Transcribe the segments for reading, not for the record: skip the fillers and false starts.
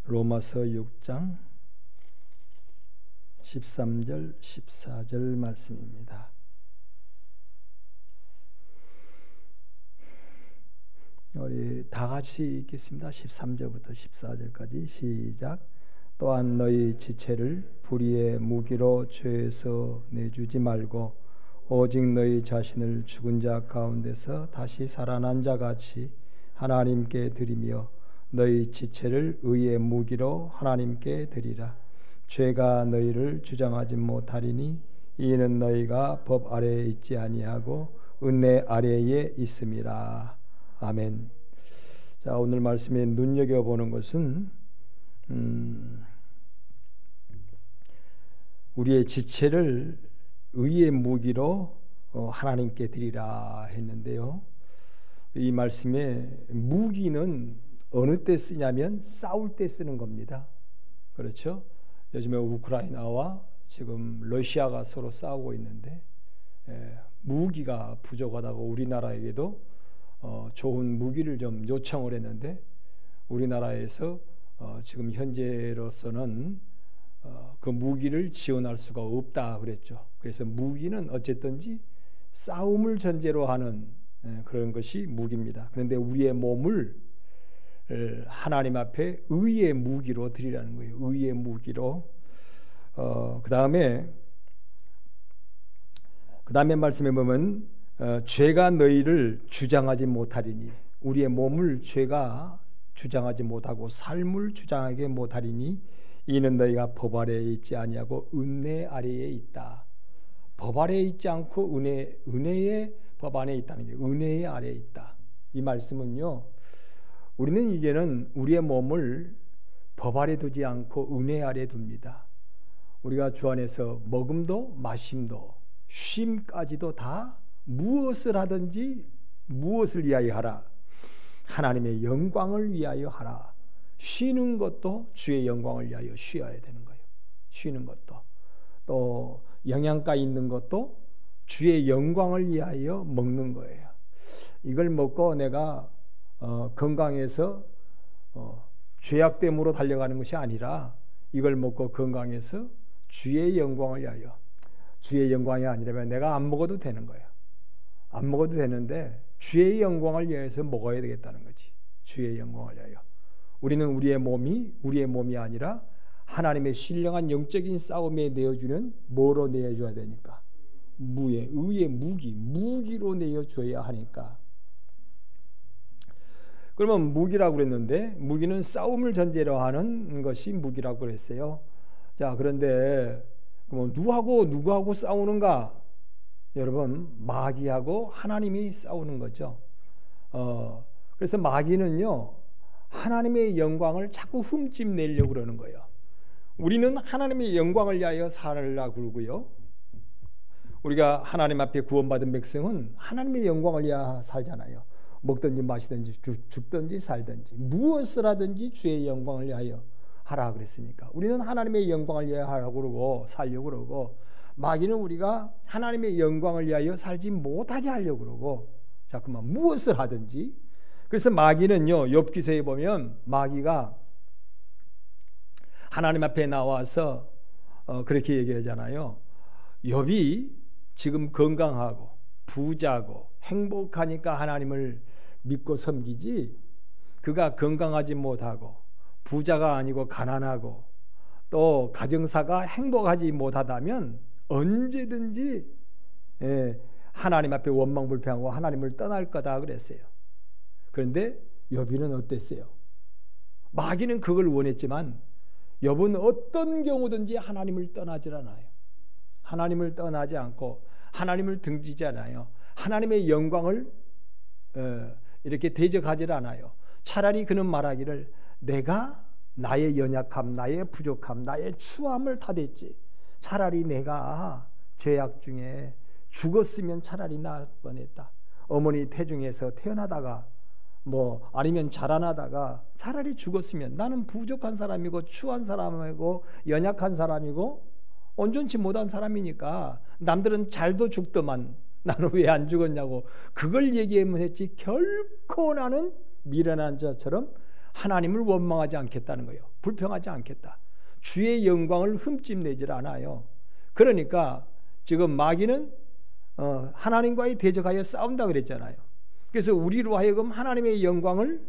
로마서 6장 13절 14절 말씀입니다. 우리 다 같이 읽겠습니다. 13절부터 14절까지 시작. 또한 너희 지체를 불의의 무기로 죄에서 내주지 말고 오직 너희 자신을 죽은 자 가운데서 다시 살아난 자 같이 하나님께 드리며 너희 지체를 의의 무기로 하나님께 드리라. 죄가 너희를 주장하지 못하리니 이는 너희가 법 아래에 있지 아니하고 은혜 아래에 있음이라. 아멘. 자, 오늘 말씀에 눈여겨보는 것은 우리의 지체를 의의 무기로 하나님께 드리라 했는데요. 이 말씀에 무기는 어느 때 쓰냐면 싸울 때 쓰는 겁니다. 그렇죠? 요즘에 우크라이나와 지금 러시아가 서로 싸우고 있는데 무기가 부족하다고 우리나라에게도 좋은 무기를 좀 요청을 했는데 우리나라에서 지금 현재로서는 그 무기를 지원할 수가 없다 그랬죠. 그래서 무기는 어쨌든지 싸움을 전제로 하는 그런 것이 무기입니다. 그런데 우리의 몸을 하나님 앞에 의의 무기로 드리라는 거예요. 의의 무기로. 그 다음에 말씀에 보면 죄가 너희를 주장하지 못하리니, 우리의 몸을 죄가 주장하지 못하고 삶을 주장하게 못하리니 이는 너희가 법 아래에 있지 아니하고 은혜 아래에 있다. 법 아래에 있지 않고 은혜의 법 안에 있다는 게 은혜의 아래에 있다. 이 말씀은요, 우리는 이제는 우리의 몸을 법 아래 두지 않고 은혜 아래 둡니다. 우리가 주 안에서 먹음도 마심도 쉼까지도 다 무엇을 하든지 무엇을 위하여 하라. 하나님의 영광을 위하여 하라. 쉬는 것도 주의 영광을 위하여 쉬어야 되는 거예요. 쉬는 것도, 또 영양가 있는 것도 주의 영광을 위하여 먹는 거예요. 이걸 먹고 내가 건강해서 죄악됨으로 달려가는 것이 아니라 이걸 먹고 건강해서 주의 영광을 위하여, 주의 영광이 아니라면 내가 안 먹어도 되는 거예요. 안 먹어도 되는데 주의 영광을 위해서 먹어야 되겠다는 거지. 주의 영광을 위하여. 우리는 우리의 몸이 아니라 하나님의 신령한 영적인 싸움에 내어주는 뭐로 내어줘야 되니까? 의의 무기로 내어줘야 하니까. 그러면 무기라고 그랬는데 무기는 싸움을 전제로 하는 것이 무기라고 그랬어요. 자, 그런데 그럼 누구하고 싸우는가? 여러분, 마귀하고 하나님이 싸우는 거죠. 그래서 마귀는요, 하나님의 영광을 자꾸 흠집내려고 그러는 거예요. 우리는 하나님의 영광을 위하여 살으려고 그러고요. 우리가 하나님 앞에 구원받은 백성은 하나님의 영광을 위하여 살잖아요. 먹든지 마시든지 죽든지 살든지 무엇을 하든지 주의 영광을 위하여 하라 그랬으니까 우리는 하나님의 영광을 위하여 하라고 그러고 살려고 그러고, 마귀는 우리가 하나님의 영광을 위하여 살지 못하게 하려고 그러고 자꾸만 무엇을 하든지. 그래서 마귀는요, 욥기서에 보면 마귀가 하나님 앞에 나와서 그렇게 얘기하잖아요. 욥이 지금 건강하고 부자고 행복하니까 하나님을 믿고 섬기지, 그가 건강하지 못하고 부자가 아니고 가난하고 또 가정사가 행복하지 못하다면 언제든지 하나님 앞에 원망불평하고 하나님을 떠날 거다 그랬어요. 그런데 욥이는 어땠어요? 마귀는 그걸 원했지만 욥은 어떤 경우든지 하나님을 떠나질 않아요. 하나님을 떠나지 않고 하나님을 등지지 않아요. 하나님의 영광을 이렇게 대적하지 않아요. 차라리 그는 말하기를 내가 나의 연약함, 나의 부족함, 나의 추함을 탓했지, 차라리 내가 죄악 중에 죽었으면 차라리 나을 뻔했다. 어머니 태중에서 태어나다가 아니면 자라나다가 차라리 죽었으면, 나는 부족한 사람이고 추한 사람이고 연약한 사람이고 온전치 못한 사람이니까 남들은 잘도 죽더만 나는 왜 안 죽었냐고 그걸 얘기하면 했지, 결코 나는 미련한 자처럼 하나님을 원망하지 않겠다는 거예요. 불평하지 않겠다. 주의 영광을 흠집내질 않아요. 그러니까 지금 마귀는 하나님과의 대적하여 싸운다 그랬잖아요. 그래서 우리로 하여금 하나님의 영광을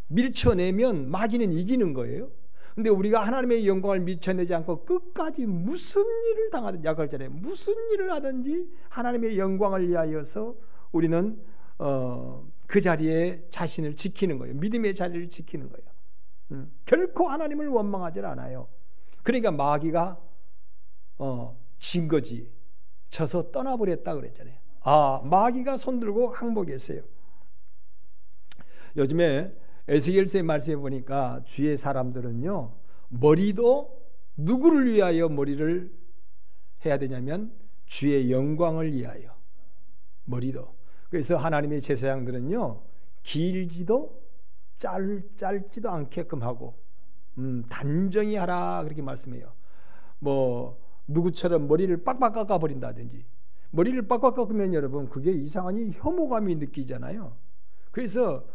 밀쳐내면 마귀는 이기는 거예요. 근데 우리가 하나님의 영광을 밀쳐내지 않고 끝까지 무슨 일을 당하든지, 아까 그랬잖아요. 무슨 일을 하든지 하나님의 영광을 위하여서 우리는 그 자리에 자신을 지키는 거예요. 믿음의 자리를 지키는 거예요. 결코 하나님을 원망하지 않아요. 그러니까 마귀가 진 거지. 져서 떠나버렸다 그랬잖아요. 마귀가 손들고 항복했어요. 요즘에 에스겔서의 말씀에 보니까 주의 사람들은요, 머리도 누구를 위하여 머리를 해야 되냐면 주의 영광을 위하여 머리도. 그래서 하나님의 제사장들은요, 길지도 짧지도 않게끔 하고 단정히 하라 그렇게 말씀해요. 뭐 누구처럼 머리를 빡빡 깎아버린다든지, 머리를 빡빡 깎으면 여러분 그게 이상하니 혐오감이 느끼잖아요. 그래서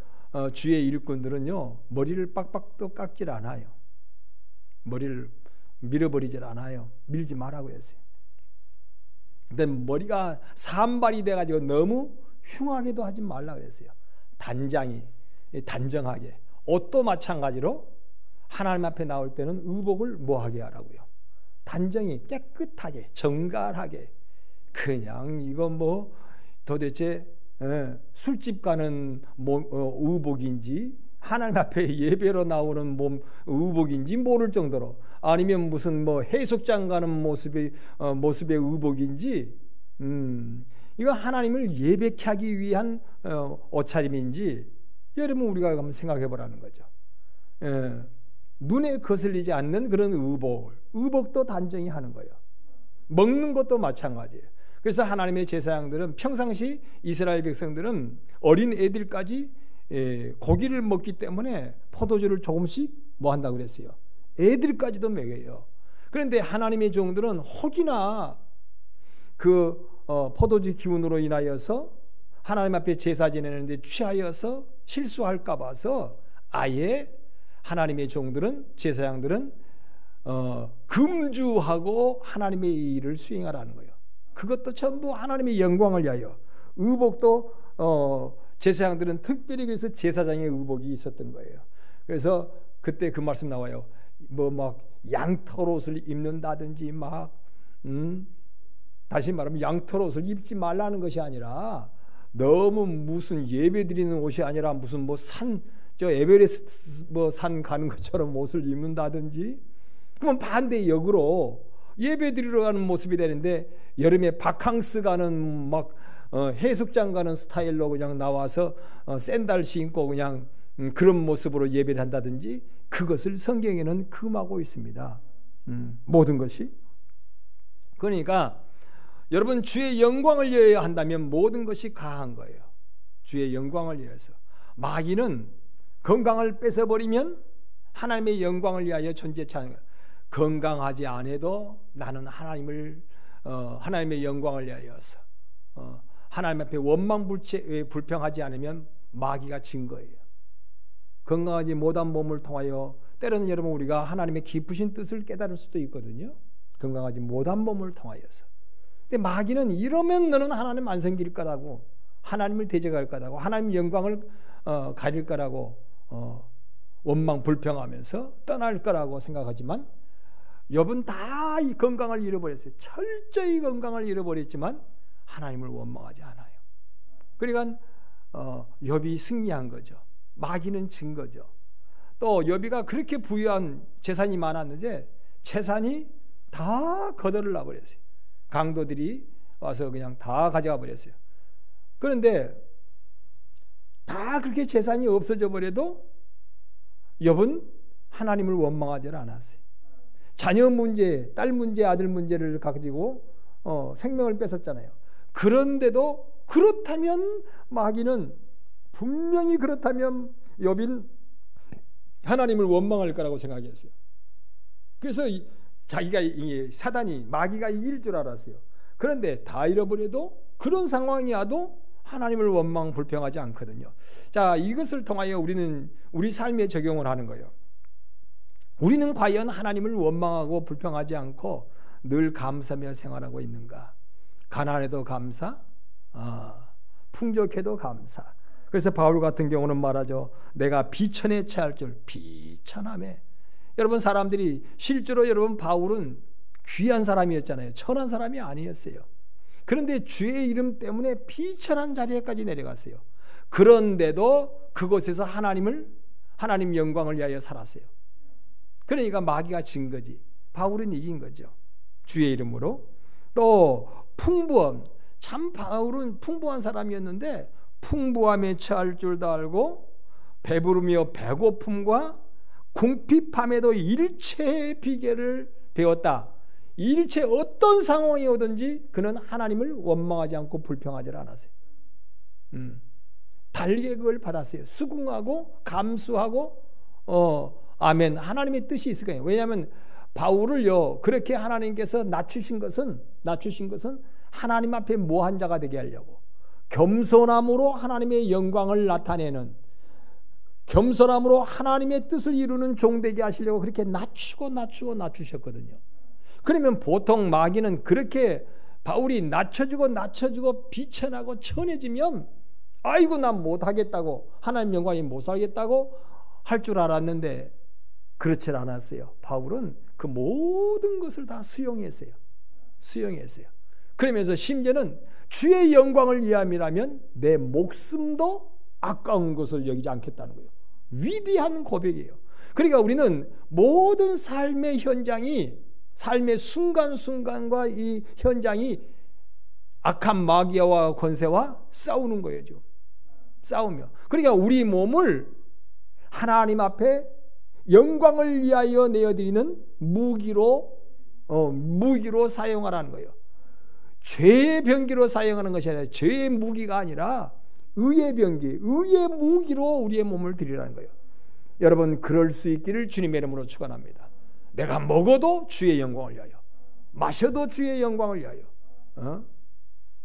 주의 일꾼들은요, 머리를 빡빡도 깎질 않아요. 머리를 밀어버리질 않아요. 밀지 말라고 했어요. 근데 머리가 산발이 돼가지고 너무 흉하게도 하지 말라 그랬어요. 단정하게. 옷도 마찬가지로 하나님 앞에 나올 때는 의복을 뭐하게 하라고요? 단정히, 깨끗하게, 정갈하게. 그냥 이거 뭐 도대체 술집 가는 의복인지 하나님 앞에 예배로 나오는 의복인지 모를 정도로, 아니면 무슨 뭐 해수욕장 가는 모습의 의복인지, 이거 하나님을 예배케 하기 위한 옷차림인지 여러분 우리가 한번 생각해 보라는 거죠. 눈에 거슬리지 않는 그런 의복도 단정히 하는 거예요. 먹는 것도 마찬가지예요. 그래서 하나님의 제사장들은 평상시 이스라엘 백성들은 어린 애들까지 고기를 먹기 때문에 포도주를 조금씩 뭐 한다고 그랬어요? 애들까지도 먹여요. 그런데 하나님의 종들은 혹이나 그 포도주 기운으로 인하여서 하나님 앞에 제사 지내는데 취하여서 실수할까 봐서 아예 하나님의 종들은, 제사장들은 금주하고 하나님의 일을 수행하라는 거예요. 그것도 전부 하나님의 영광을 위하여. 의복도 제사장들은 특별히 그래서 제사장의 의복이 있었던 거예요. 그래서 그때 그 말씀 나와요. 뭐 막 양털 옷을 입는다든지 다시 말하면 양털 옷을 입지 말라는 것이 아니라, 너무 무슨 예배 드리는 옷이 아니라 무슨 뭐 에베레스트 뭐 산 가는 것처럼 옷을 입는다든지, 그러면 반대 역으로 예배 드리러 가는 모습이 되는데 여름에 바캉스 가는 막 해수욕장 가는 스타일로 그냥 나와서 샌들 신고 그냥 그런 모습으로 예배를 한다든지, 그것을 성경에는 금하고 있습니다. 모든 것이. 그러니까 여러분 주의 영광을 위하여 한다면 모든 것이 가한 거예요. 주의 영광을 위해서. 마귀는 건강을 뺏어버리면 하나님의 영광을 위하여 존재치 않은 거예요. 건강하지 않아도 나는 하나님의 영광을 위하여서 하나님 앞에 불평하지 않으면 마귀가 진 거예요. 건강하지 못한 몸을 통하여 때로는 여러분 우리가 하나님의 깊으신 뜻을 깨달을 수도 있거든요. 건강하지 못한 몸을 통하여서. 근데 마귀는 이러면 너는 하나님 안 섬길 거라고, 하나님을 대적할 거라고, 하나님 영광을 가릴 거라고 원망 불평하면서 떠날 거라고 생각하지만, 욥은 다 이 건강을 잃어버렸어요. 철저히 건강을 잃어버렸지만 하나님을 원망하지 않아요. 그러니까 욥이 승리한 거죠. 마귀는 진 거죠. 또 욥이가 그렇게 부유한 재산이 많았는데 재산이 다 거덜을 놔버렸어요. 강도들이 와서 그냥 다 가져가 버렸어요. 그런데 다 그렇게 재산이 없어져 버려도 욥은 하나님을 원망하지 않았어요. 자녀 문제, 딸 문제, 아들 문제를 가지고 생명을 뺏었잖아요. 그런데도 그렇다면 마귀는 분명히 그렇다면 욥은 하나님을 원망할 거라고 생각했어요. 그래서 자기가 사단이 마귀가 이길 줄 알았어요. 그런데 다 잃어버려도 그런 상황이 와도 하나님을 원망 불평하지 않거든요. 자, 이것을 통하여 우리는 우리 삶에 적용을 하는 거예요. 우리는 과연 하나님을 원망하고 불평하지 않고 늘 감사하며 생활하고 있는가? 가난해도 감사, 풍족해도 감사. 그래서 바울 같은 경우는 말하죠. 내가 비천에 처할 줄 비천하매. 여러분, 사람들이 실제로 여러분 바울은 귀한 사람이었잖아요. 천한 사람이 아니었어요. 그런데 주의 이름 때문에 비천한 자리에까지 내려갔어요. 그런데도 그곳에서 하나님 영광을 위하여 살았어요. 그러니까 마귀가 진 거지. 바울은 이긴 거죠. 주의 이름으로. 또 풍부함. 참 바울은 풍부한 사람이었는데 풍부함에 처할 줄도 알고 배부르며 배고픔과 궁핍함에도 일체의 비결을 배웠다. 일체 어떤 상황이 오든지 그는 하나님을 원망하지 않고 불평하지 않았어요. 달게 그걸 받았어요. 수긍하고 감수하고 아멘. 하나님의 뜻이 있을 거예요. 왜냐하면 바울을요 그렇게 하나님께서 낮추신 것은 하나님 앞에 모한 자가 되게 하려고, 겸손함으로 하나님의 영광을 나타내는, 겸손함으로 하나님의 뜻을 이루는 종 되게 하시려고 그렇게 낮추셨거든요. 그러면 보통 마귀는 그렇게 바울이 낮춰주고 비천하고 천해지면 아이고 난 못하겠다고, 하나님 영광이 못 살겠다고 할 줄 알았는데 그렇지 않았어요. 바울은 그 모든 것을 다 수용했어요. 그러면서 심지어는 주의 영광을 위함이라면 내 목숨도 아까운 것을 여기지 않겠다는 거예요. 위대한 고백이에요. 그러니까 우리는 모든 삶의 현장이, 삶의 순간순간과 이 현장이 악한 마귀와 권세와 싸우는 거예요. 지금 싸우며. 그러니까 우리 몸을 하나님 앞에 영광을 위하여 내어드리는 무기로 사용하라는 거예요. 죄의 병기로 사용하는 것이 아니라, 죄의 무기가 아니라 의의 병기, 의의 무기로 우리의 몸을 드리라는 거예요. 여러분, 그럴 수 있기를 주님의 이름으로 축원합니다. 내가 먹어도 주의 영광을 위하여, 마셔도 주의 영광을 위하여.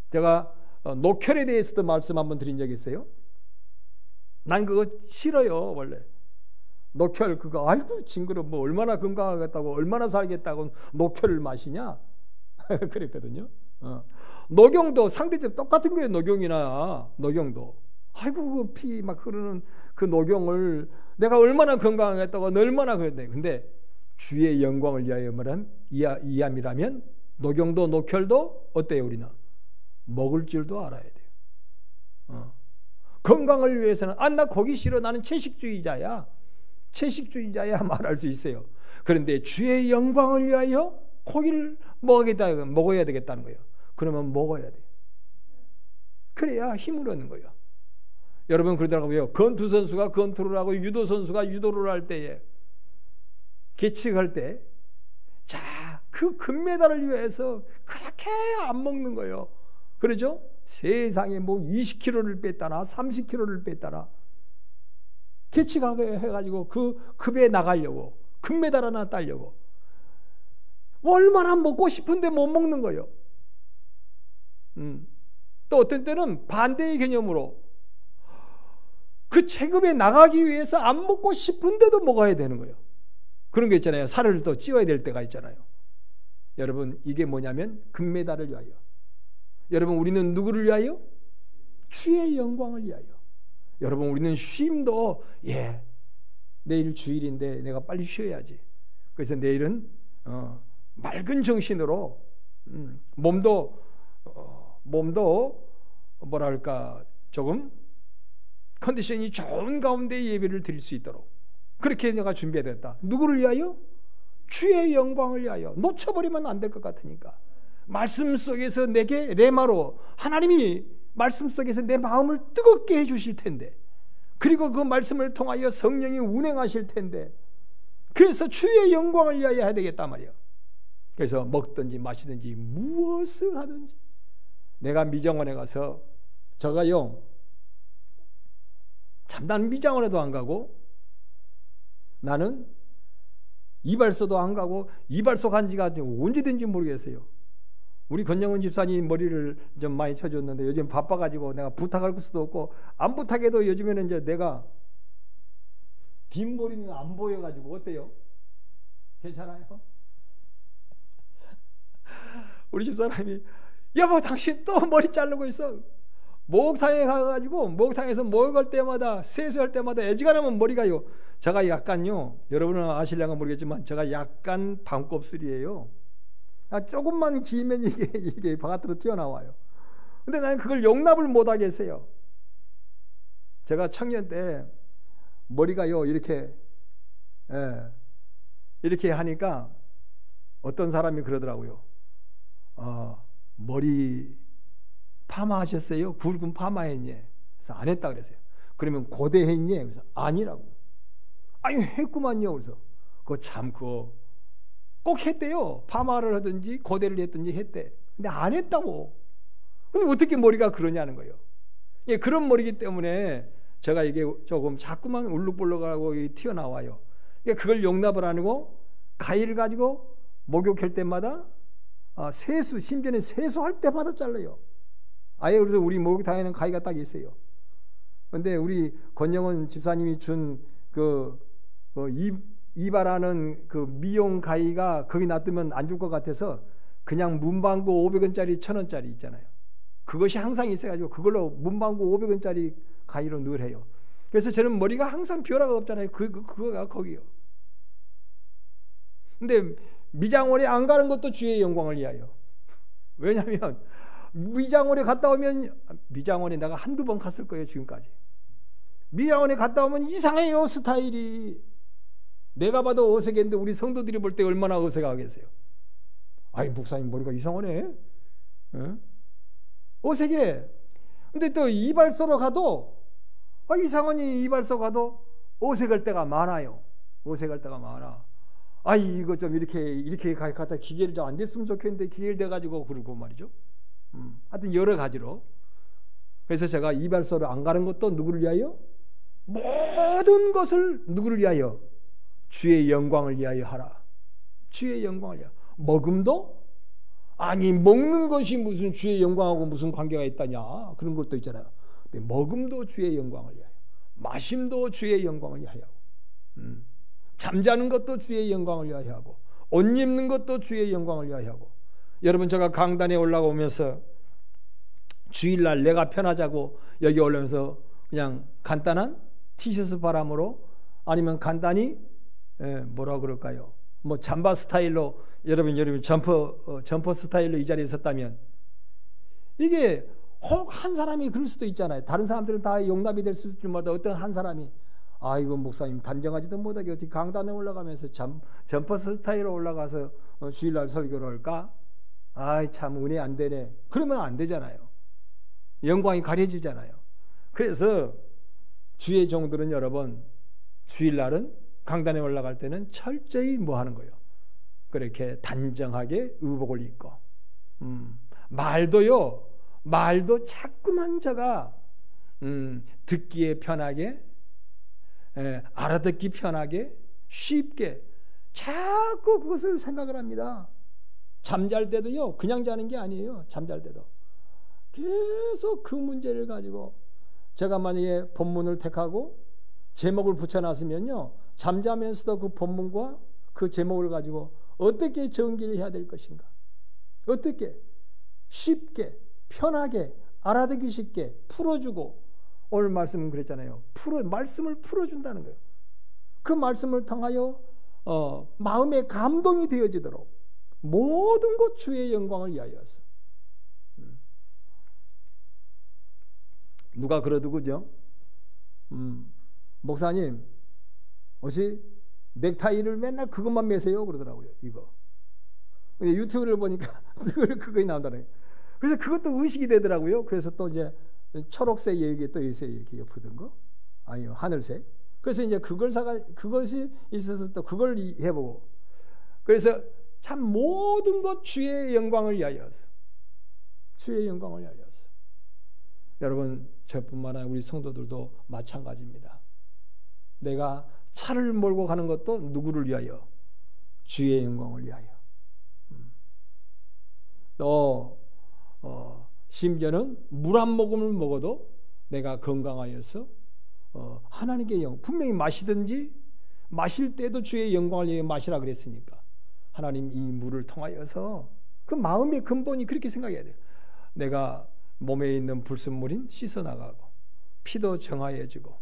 제가 녹혈에 대해서도 말씀 한번 드린 적이 있어요. 난 그거 싫어요. 원래 녹혈 그거 아이고 징그러, 뭐 얼마나 건강하겠다고, 얼마나 살겠다고 녹혈을 마시냐 그랬거든요. 녹용도 상대적으로 똑같은 거예요. 녹용도 아이고 피 막 흐르는 그 녹용을 내가 얼마나 건강하겠다고, 얼마나 그랬네. 근데 주의 영광을 위함이라면 녹용도 녹혈도 어때요? 우리는 먹을 줄도 알아야 돼요. 건강을 위해서는 나 고기 싫어, 나는 채식주의자야 말할 수 있어요. 그런데 주의 영광을 위하여 고기를 먹어야 되겠다는 거예요. 그러면 먹어야 돼요. 그래야 힘을 얻는 거예요. 여러분 그러더라고요. 권투 선수가 권투를 하고 유도 선수가 유도를 할 때에, 계측할 때, 자, 그 금메달을 위해서 그렇게 안 먹는 거예요. 그러죠? 세상에 뭐 20kg를 뺐다나 30kg를 뺐다나 계측하게 해가지고 그 급에 나가려고, 금메달 하나 따려고 얼마나 먹고 싶은데 못 먹는 거예요. 또 어떤 때는 반대의 개념으로 그 체급에 나가기 위해서 안 먹고 싶은데도 먹어야 되는 거예요. 그런 게 있잖아요. 살을 또 찌워야 될 때가 있잖아요. 여러분, 이게 뭐냐면 금메달을 위하여. 여러분, 우리는 누구를 위하여? 주의 영광을 위하여. 여러분, 우리는 쉼도 내일 주일인데 내가 빨리 쉬어야지. 그래서 내일은 맑은 정신으로 몸도 뭐랄까 조금 컨디션이 좋은 가운데 예배를 드릴 수 있도록 그렇게 내가 준비해야겠다. 누구를 위하여? 주의 영광을 위하여. 놓쳐버리면 안 될 것 같으니까. 말씀 속에서 내게 레마로 하나님이 말씀 속에서 내 마음을 뜨겁게 해주실 텐데, 그리고 그 말씀을 통하여 성령이 운행하실 텐데, 그래서 주의 영광을 위하여 해야 되겠단 말이에요. 그래서 먹든지 마시든지 무엇을 하든지. 내가 미장원에 가서 저가요 참난 미장원에도 안 가고, 나는 이발소도 안 가고, 이발소 간 지가 언제든지 모르겠어요. 우리 권영은 집사님 머리를 좀 많이 쳐줬는데 요즘 바빠가지고 내가 부탁할 수도 없고 안 부탁해도 요즘에는 이제 내가 뒷머리는 안 보여가지고 어때요? 괜찮아요? 우리 집사람이 여보 당신 또 머리 자르고 있어. 목욕탕에 가가지고 목욕탕에서 목욕할 때마다 세수할 때마다 애지간하면 머리가요. 제가 약간요, 여러분은 아실려나 모르겠지만 제가 약간 반곱슬이에요. 조금만 길면 이게 바깥으로 튀어나와요. 근데 나는 그걸 용납을 못하겠어요. 제가 청년 때 머리가요 이렇게 이렇게 하니까 어떤 사람이 그러더라고요. 머리 파마하셨어요? 굵은 파마했니? 그래서 안 했다 그랬어요. 그러면 고대했니? 그래서 아니라고. 아니 했구만요. 그래서 그거 참 그거 꼭 했대요. 파마를 하든지 고대를 했든지 했대. 근데 안 했다고. 근데 어떻게 머리가 그러냐는 거예요. 예, 그런 머리기 때문에 제가 이게 조금 자꾸만 울룩불룩하고 튀어나와요. 그러니까 그걸 용납을 안 하고 가위를 가지고 목욕할 때마다 세수, 심지어는 세수할 때마다 잘라요. 아예 그래서 우리 목욕탕에는 가위가 딱 있어요. 근데 우리 권영은 집사님이 준 이바라는 그 미용 가위가 거기 놔두면 안 줄 것 같아서 그냥 문방구 500원짜리 1000원짜리 있잖아요. 그것이 항상 있어가지고 그걸로 문방구 500원짜리 가위로 늘 해요. 그래서 저는 머리가 항상 변화가 없잖아요. 그거가 거기요. 근데 미장원에 안 가는 것도 주의 영광을 위하여. 왜냐하면 미장원에 갔다 오면, 미장원에 내가 한두 번 갔을 거예요 지금까지. 미장원에 갔다 오면 이상해요 스타일이. 내가 봐도 어색했는데 우리 성도들이 볼 때 얼마나 어색하겠어요. 아이 목사님 머리가 이상하네. 어색해. 근데 또 이발소로 가도 이상하니 이발소 가도 어색할 때가 많아요. 어색할 때가 많아. 이거 좀 이렇게 갖다 기계를 좀 안 됐으면 좋겠는데 기계를 대가지고 그러고 말이죠. 하여튼 여러 가지로. 그래서 제가 이발소를 안 가는 것도 누구를 위하여? 모든 것을 누구를 위하여? 주의 영광을 위하여 하라. 주의 영광을 위하여. 먹음도? 아니 먹는 것이 무슨 주의 영광하고 무슨 관계가 있다냐. 그런 것도 있잖아요. 근데 먹음도 주의 영광을 위하여. 마심도 주의 영광을 위하여. 잠자는 것도 주의 영광을 위하여 하고, 옷 입는 것도 주의 영광을 위하여 하고. 여러분 제가 강단에 올라오면서 주일날 내가 편하자고 여기 올라오면서 그냥 간단한 티셔츠 바람으로 아니면 간단히 뭐라 그럴까요? 뭐 잠바 스타일로 여러분 점퍼 스타일로 이 자리에 섰다면 이게 혹 한 사람이 그럴 수도 있잖아요. 다른 사람들은 다 용납이 될 수있을마다 어떤 한 사람이 이거 목사님 단정하지도 못하게 어떻게 강단에 올라가면서 점퍼 스타일로 올라가서 주일날 설교를 할까? 참 은혜 안 되네. 그러면 안 되잖아요. 영광이 가려지잖아요. 그래서 주의 종들은 여러분 주일날은 강단에 올라갈 때는 철저히 뭐 하는 거예요? 그렇게 단정하게 의복을 입고 말도 자꾸만 제가 듣기에 편하게 알아듣기 편하게 쉽게 자꾸 그것을 생각을 합니다. 잠잘 때도요 그냥 자는 게 아니에요. 잠잘 때도 계속 그 문제를 가지고 제가 만약에 본문을 택하고 제목을 붙여놨으면요 잠자면서도 그 본문과 그 제목을 가지고 어떻게 전기를 해야 될 것인가, 어떻게 쉽게 편하게 알아듣기 쉽게 풀어주고, 오늘 말씀은 그랬잖아요. 말씀을 풀어준다는 거예요. 그 말씀을 통하여 마음의 감동이 되어지도록 모든 것 주의 영광을 위하여서. 누가 그러더군요. 목사님 혹시 넥타이를 맨날 그것만 매세요? 그러더라고요. 이거. 근데 유튜브를 보니까 그거에 나온다는 거예요. 그래서 그것도 의식이 되더라고요. 그래서 또 이제 초록색 여기 또 있어요. 이렇게 옆으로 든 거. 아니요, 하늘색. 그래서 이제 그것이 있어서 또 그걸 해보고. 그래서 참 모든 것 주의 영광을 위하여서. 주의 영광을 위하여서. 여러분, 저뿐만 아니라 우리 성도들도 마찬가지입니다. 내가 차를 몰고 가는 것도 누구를 위하여? 주의 영광을 위하여. 또 심지어는 물 한 모금을 먹어도 내가 건강하여서 하나님께 분명히 마시든지 마실 때도 주의 영광을 위해 마시라 그랬으니까 하나님 이 물을 통하여서 그 마음의 근본이 그렇게 생각해야 돼요. 내가 몸에 있는 불순물인 씻어나가고 피도 정화해지고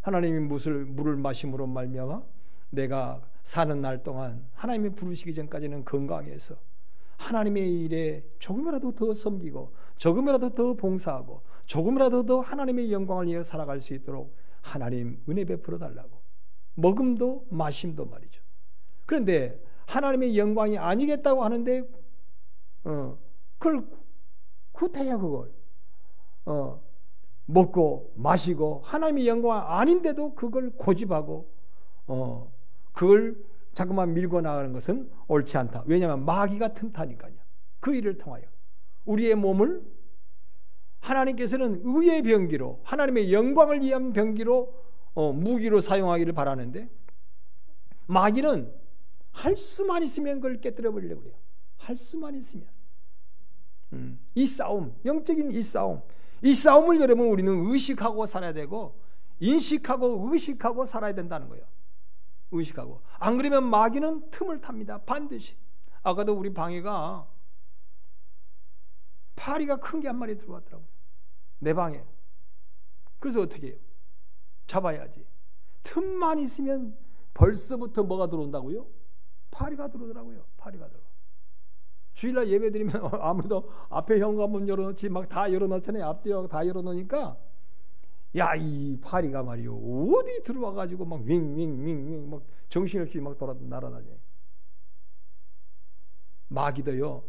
하나님이 물을 마심으로 말미암아 내가 사는 날 동안 하나님이 부르시기 전까지는 건강해서 하나님의 일에 조금이라도 더 섬기고 조금이라도 더 봉사하고 조금이라도 더 하나님의 영광을 위해 살아갈 수 있도록 하나님 은혜 베풀어 달라고. 먹음도 마심도 말이죠. 그런데 하나님의 영광이 아니겠다고 하는데 그걸 구태여 그걸 먹고 마시고 하나님의 영광 아닌데도 그걸 고집하고 그걸 자꾸만 밀고 나가는 것은 옳지 않다. 왜냐하면 마귀가 틈타니까요. 그 일을 통하여 우리의 몸을 하나님께서는 의의 병기로 하나님의 영광을 위한 병기로 무기로 사용하기를 바라는데 마귀는 할 수만 있으면 그걸 깨뜨려 버리려고 그래요. 할 수만 있으면 이 싸움, 영적인 이 싸움을 여러분 우리는 의식하고 살아야 되고 인식하고 의식하고 살아야 된다는 거예요. 의식하고. 안 그러면 마귀는 틈을 탑니다. 반드시. 아까도 우리 방에가 파리가 큰 게 한 마리 들어왔더라고요. 내 방에. 그래서 어떻게 해요? 잡아야지. 틈만 있으면 벌써부터 뭐가 들어온다고요? 파리가 들어오더라고요. 파리가 들어와. 주일날 예배 드리면 아무래도 앞에 현관문 열어놓지 막 다 열어놓잖아요. 앞뒤하고 다 열어놓으니까 야, 이 파리가 말이요 어디 들어와가지고 막 윙윙윙윙 막 정신없이 막 날아다녀요. 마귀도요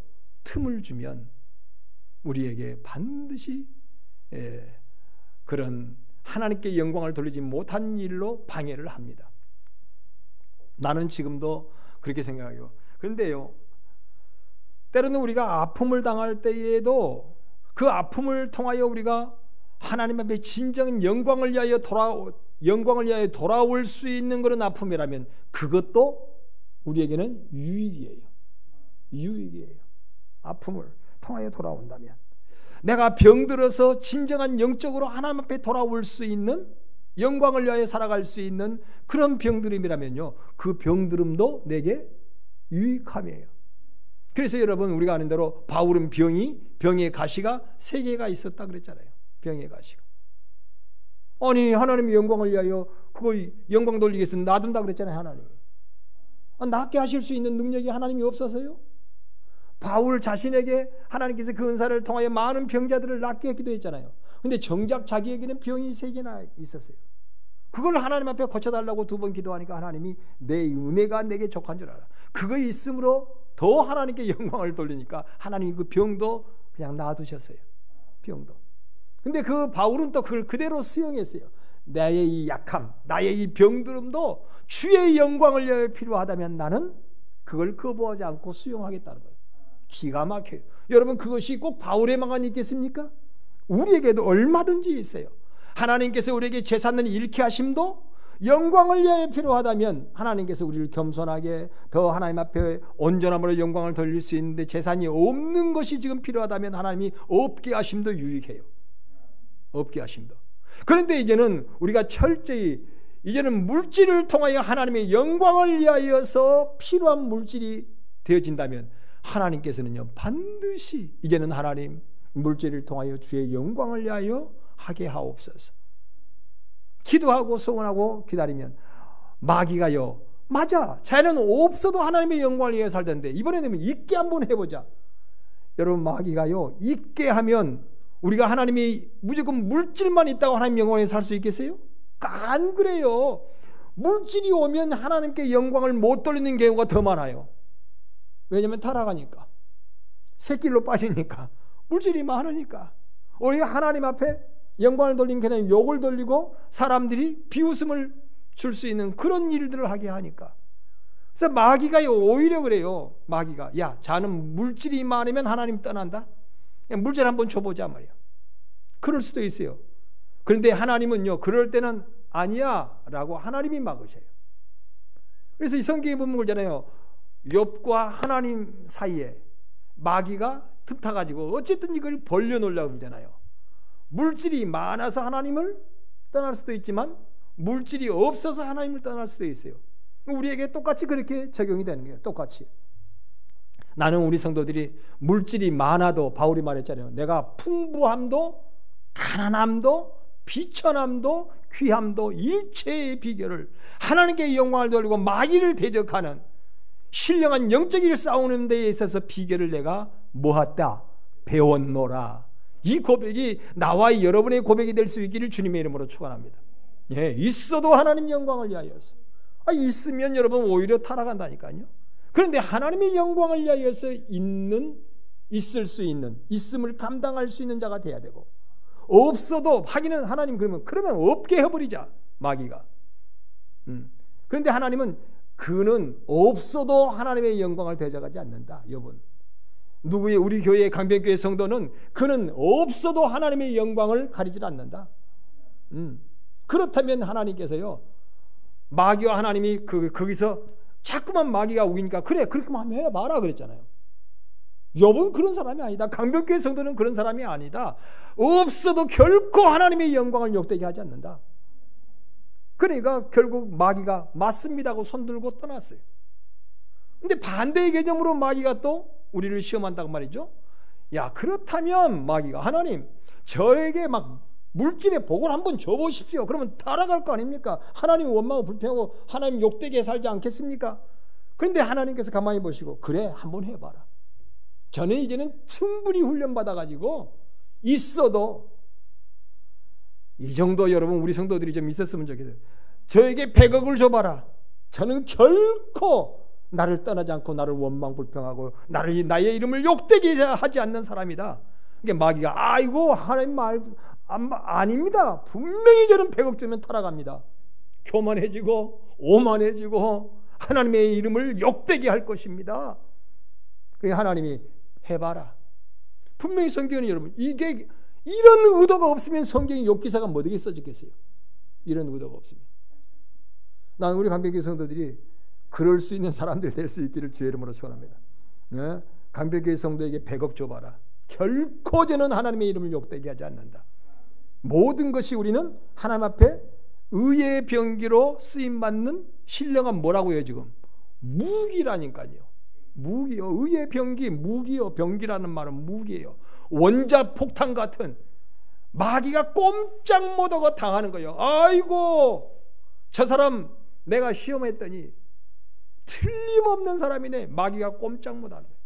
틈을 주면 우리에게 반드시 그런 하나님께 영광을 돌리지 못한 일로 방해를 합니다. 나는 지금도 그렇게 생각해요. 그런데요 때로는 우리가 아픔을 당할 때에도 그 아픔을 통하여 우리가 하나님 앞에 진정한 영광을 위하여 돌아올 수 있는 그런 아픔이라면 그것도 우리에게는 유익이에요. 유익이에요. 아픔을 통하여 돌아온다면 내가 병들어서 진정한 영적으로 하나님 앞에 돌아올 수 있는 영광을 위하여 살아갈 수 있는 그런 병들음이라면요 그 병들음도 내게 유익함이에요. 그래서 여러분 우리가 아는 대로 바울은 병의 가시가 3개가 있었다 그랬잖아요. 병의 가시가. 아니 하나님의 영광을 위하여 그걸 영광 돌리기 위해서 놔둔다 그랬잖아요. 하나님이. 낫게 하실 수 있는 능력이 하나님이 없어서요. 바울 자신에게 하나님께서 그 은사를 통하여 많은 병자들을 낫게 했기도 했잖아요. 근데 정작 자기에게는 병이 3개나 있었어요. 그걸 하나님 앞에 고쳐달라고 2번 기도하니까 하나님이 내 은혜가 내게 족한 줄 알아. 그거 있으므로 더 하나님께 영광을 돌리니까 하나님이 그 병도 그냥 놔두셨어요. 병도. 근데 그 바울은 또 그걸 그대로 수용했어요. 나의 이 약함, 나의 이 병들음도 주의 영광을 위하여 필요하다면 나는 그걸 거부하지 않고 수용하겠다는 거예요. 기가 막혀요. 여러분 그것이 꼭 바울에만 있겠습니까? 우리에게도 얼마든지 있어요. 하나님께서 우리에게 재산을 잃게 하심도 영광을 위하여 필요하다면 하나님께서 우리를 겸손하게 더 하나님 앞에 온전함으로 영광을 돌릴 수 있는데 재산이 없는 것이 지금 필요하다면 하나님이 없게 하심도 유익해요. 없게 하심도. 그런데 이제는 우리가 철저히 이제는 물질을 통하여 하나님의 영광을 위하여서 필요한 물질이 되어진다면 하나님께서는요 반드시 이제는 하나님 물질을 통하여 주의 영광을 위하여 하게 하옵소서. 기도하고 소원하고 기다리면 마귀가요 맞아 자는 없어도 하나님의 영광을 위해 살던데 이번에는 있게 한번 해보자. 여러분 마귀가요 있게 하면 우리가 하나님이 무조건 물질만 있다고 하나님 영광에 살 수 있겠어요? 안 그래요. 물질이 오면 하나님께 영광을 못 돌리는 경우가 더 많아요. 왜냐하면 타락하니까 새길로 빠지니까 물질이 많으니까 우리가 하나님 앞에 영광을 돌린 게 아니라 욕을 돌리고 사람들이 비웃음을 줄 수 있는 그런 일들을 하게 하니까. 그래서 마귀가 오히려 그래요. 마귀가 야 자는 물질이 많으면 하나님 떠난다. 물질 한번 줘보자 말이야. 그럴 수도 있어요. 그런데 하나님은요 그럴 때는 아니야 라고 하나님이 막으셔요. 그래서 이 성경에 보면 그러잖아요. 욥과 하나님 사이에 마귀가 틈타가지고 어쨌든 이걸 벌려놓으려고 그러잖아요. 물질이 많아서 하나님을 떠날 수도 있지만 물질이 없어서 하나님을 떠날 수도 있어요. 우리에게 똑같이 그렇게 적용이 되는 거예요. 똑같이. 나는 우리 성도들이 물질이 많아도 바울이 말했잖아요. 내가 풍부함도 가난함도 비천함도 귀함도 일체의 비결을 하나님께 영광을 돌리고 마귀를 대적하는 신령한 영적인 싸우는 데에 있어서 비결을 내가 모았다. 배웠노라. 이 고백이 나와 여러분의 고백이 될 수 있기를 주님의 이름으로 축원합니다. 예, 있어도 하나님 영광을 위하여서. 있으면 여러분 오히려 타락한다니까요. 그런데 하나님의 영광을 위하여서 있을 수 있는, 있음을 감당할 수 있는 자가 돼야 되고, 없어도 하기는 하나님 그러면 없게 해버리자 마귀가. 그런데 하나님은 그는 없어도 하나님의 영광을 대적하지 않는다. 여러분, 우리 교회 강변교회 성도는 그는 없어도 하나님의 영광을 가리지 않는다. 그렇다면 하나님께서요, 마귀와 하나님이 거기서 자꾸만 마귀가 우기니까 그래 그렇게만 해봐라 그랬잖아요. 욥은 그런 사람이 아니다. 강변교회 성도는 그런 사람이 아니다. 없어도 결코 하나님의 영광을 욕되게 하지 않는다. 그러니까 결국 마귀가 맞습니다 하고 손들고 떠났어요. 근데 반대의 개념으로 마귀가 또 우리를 시험한다고 말이죠. 야, 그렇다면 마귀가 하나님 저에게 막 물질의 복을 한번 줘보십시오. 그러면 따라갈 거 아닙니까? 하나님 원망을 불평하고 하나님 욕되게 살지 않겠습니까? 그런데 하나님께서 가만히 보시고 그래 한번 해봐라. 저는 이제는 충분히 훈련받아가지고 있어도 이 정도 여러분 우리 성도들이 좀 있었으면 좋겠어요. 저에게 100억을 줘봐라. 저는 결코 나를 떠나지 않고 나를 원망 불평하고 나의 이름을 욕되게 하지 않는 사람이다. 그러니까 마귀가 아이고 하나님 말 아닙니다. 분명히 저는 100억 주면 타락합니다. 교만해지고 오만해지고 하나님의 이름을 욕되게 할 것입니다. 그러니까 하나님이 해봐라. 분명히 성경은 여러분 이게 이런 의도가 없으면 성경이 욥기사가 뭐되게 써졌겠어요? 이런 의도가 없으면. 나는 우리 강변교회 성도들이 그럴 수 있는 사람들 될 수 있기를 주의 이름으로 축원합니다. 네? 강변교회 성도에게 100억 줘봐라. 결코 저는 하나님의 이름을 욕되게 하지 않는다. 모든 것이 우리는 하나님 앞에 의의 병기로 쓰임받는 신령한 뭐라고요 지금? 무기라니까요. 무기요. 의의 병기, 무기요. 병기라는 말은 무기예요. 원자폭탄 같은 마귀가 꼼짝 못하고 당하는 거예요. 아이고 저 사람 내가 시험했더니 틀림없는 사람이네. 마귀가 꼼짝 못하는 거예요.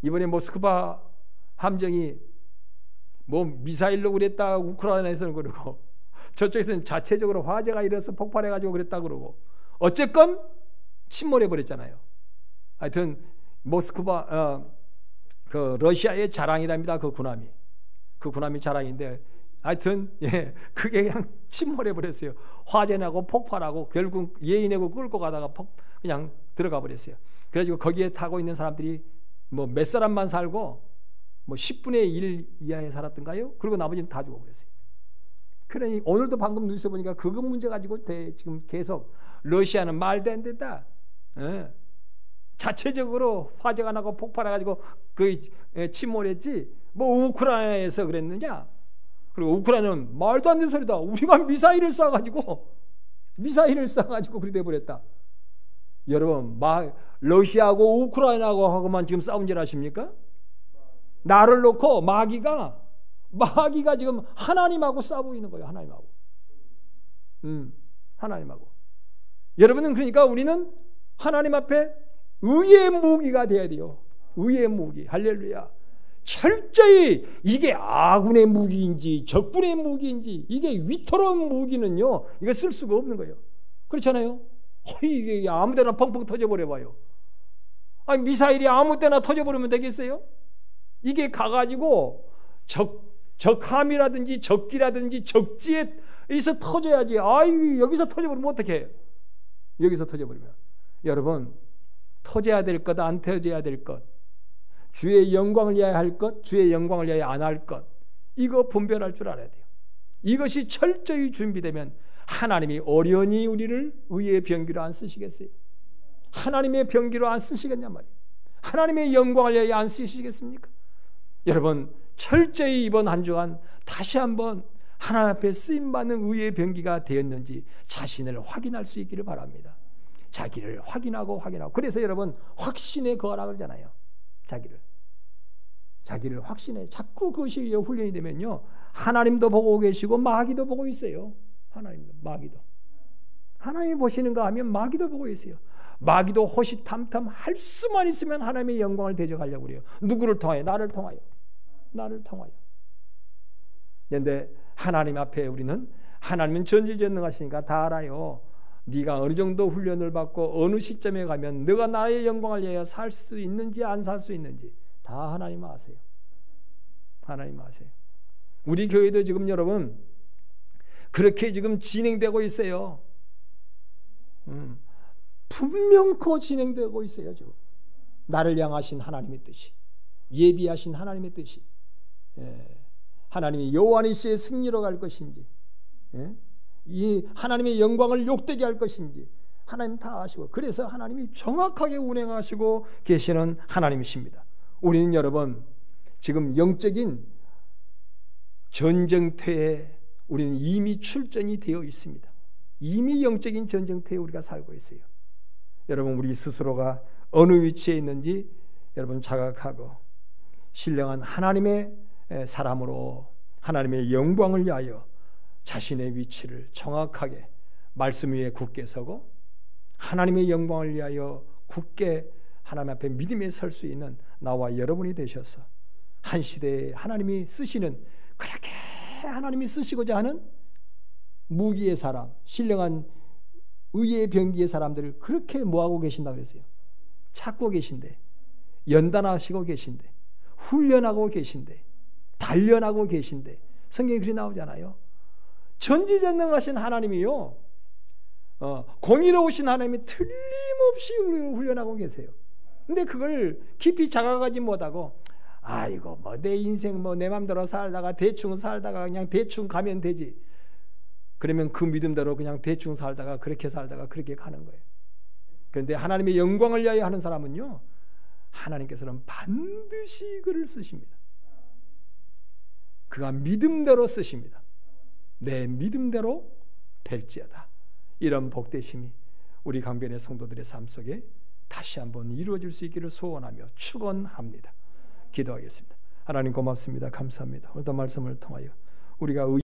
이번에 모스크바 함정이 뭐 미사일로 그랬다 우크라이나에서는 그러고 저쪽에서는 자체적으로 화재가 일어서 폭발해가지고 그랬다 그러고 어쨌건 침몰해 버렸잖아요. 하여튼 모스크바 그 러시아의 자랑이랍니다. 그 군함이 자랑인데 하여튼 예 그게 그냥 침몰해 버렸어요. 화재 나고 폭발하고 결국 예인하고 끌고 가다가 그냥 들어가 버렸어요. 그래가지고 거기에 타고 있는 사람들이 뭐 몇 사람만 살고 뭐 10분의 1 이하에 살았던가요? 그리고 나머지는 다 죽어버렸어요. 그러니 오늘도 방금 뉴스 보니까 그거 문제 가지고 지금 계속 러시아는 말도 안 된다. 예. 자체적으로 화재가 나고 폭발해가지고 그 침몰했지 뭐 우크라이나에서 그랬느냐? 그리고 우크라이나는 말도 안 되는 소리다. 우리가 미사일을 쏴가지고 그리 돼버렸다. 여러분 러시아하고 우크라이나하고만 지금 싸운 줄 아십니까? 나를 놓고 마귀가 지금 하나님하고 싸우고 있는 거예요. 하나님하고. 여러분은 그러니까 우리는 하나님 앞에 의의 무기가 돼야 돼요. 의의 무기. 할렐루야. 철저히 이게 아군의 무기인지 적군의 무기인지 이게 위태로운 무기는요. 이거 쓸 수가 없는 거예요. 그렇잖아요. 이게 아무 데나 펑펑 터져버려봐요. 아니 미사일이 아무 데나 터져버리면 되겠어요? 이게 가가지고 적함이라든지 적기라든지 적지에서 터져야지. 여기서 터져버리면 어떡해? 여기서 터져버리면 여러분 터져야 될 것, 안 터져야 될 것, 주의 영광을 위하여 할 것, 주의 영광을 위하여 안 할 것, 이거 분별할 줄 알아야 돼요. 이것이 철저히 준비되면 하나님이 어련히 우리를 의의 병기로 안 쓰시겠어요? 하나님의 병기로 안 쓰시겠냐 말이에요. 하나님의 영광을 위하여 안 쓰시겠습니까? 여러분 철저히 이번 한 주간 다시 한번 하나님 앞에 쓰임받는 의의 병기가 되었는지 자신을 확인할 수 있기를 바랍니다. 자기를 확인하고 그래서 여러분 확신에 거하라 그러잖아요. 자기를 확신해. 자꾸 그것이 훈련이 되면요, 하나님도 보고 계시고 마귀도 보고 있어요. 마귀도 하나님이 보시는가 하면 마귀도 보고 있어요. 마귀도 호시탐탐 할 수만 있으면 하나님의 영광을 대적하려고 그래요. 누구를 통하여? 나를 통하여. 그런데 하나님 앞에 우리는, 하나님은 전지전능하시니까 다 알아요. 네가 어느 정도 훈련을 받고 어느 시점에 가면 네가 나의 영광을 위하여 살 수 있는지 안 살 수 있는지 다 하나님 아세요. 우리 교회도 지금 여러분 그렇게 지금 진행되고 있어요. 분명코 진행되고 있어요. 지금 나를 향하신 하나님의 뜻이, 예비하신 하나님의 뜻이, 하나님이 여호와 니시의 승리로 갈 것인지, 이 하나님의 영광을 욕되게 할 것인지 하나님 다 아시고, 그래서 하나님이 정확하게 운행하시고 계시는 하나님이십니다. 우리는 여러분 지금 영적인 전쟁터에 우리는 이미 출전이 되어 있습니다. 이미 영적인 전쟁터에 우리가 살고 있어요. 여러분 우리 스스로가 어느 위치에 있는지 여러분 자각하고 신령한 하나님의 사람으로 하나님의 영광을 위하여 자신의 위치를 정확하게 말씀 위에 굳게 서고 하나님의 영광을 위하여 굳게 하나님 앞에 믿음에 설 수 있는 나와 여러분이 되셔서 한 시대에 하나님이 쓰시는, 그렇게 하나님이 쓰시고자 하는 무기의 사람, 신령한 의의 병기의 사람들을 그렇게 모아고 계신다 그랬어요. 찾고 계신데, 연단하시고 계신데, 훈련하고 계신데, 단련하고 계신데, 성경에 그리 나오잖아요. 전지전능하신 하나님이요, 공의로우신 하나님이 틀림없이 우리를 훈련하고 계세요. 근데 그걸 깊이 자각하지 못하고, 아이고 뭐 내 인생 뭐 내 맘대로 살다가 대충 살다가 그냥 대충 가면 되지, 그러면 그 믿음대로 그냥 대충 살다가 그렇게 가는 거예요. 그런데 하나님의 영광을 위하여 하는 사람은요, 하나님께서는 반드시 그를 쓰십니다. 그가 믿음대로 쓰십니다. 내 믿음대로 될지어다. 이런 복되심이 우리 강변의 성도들의 삶 속에 다시 한번 이루어질 수 있기를 소원하며 축원합니다. 기도하겠습니다. 하나님 고맙습니다. 감사합니다. 오늘도 말씀을 통하여 우리가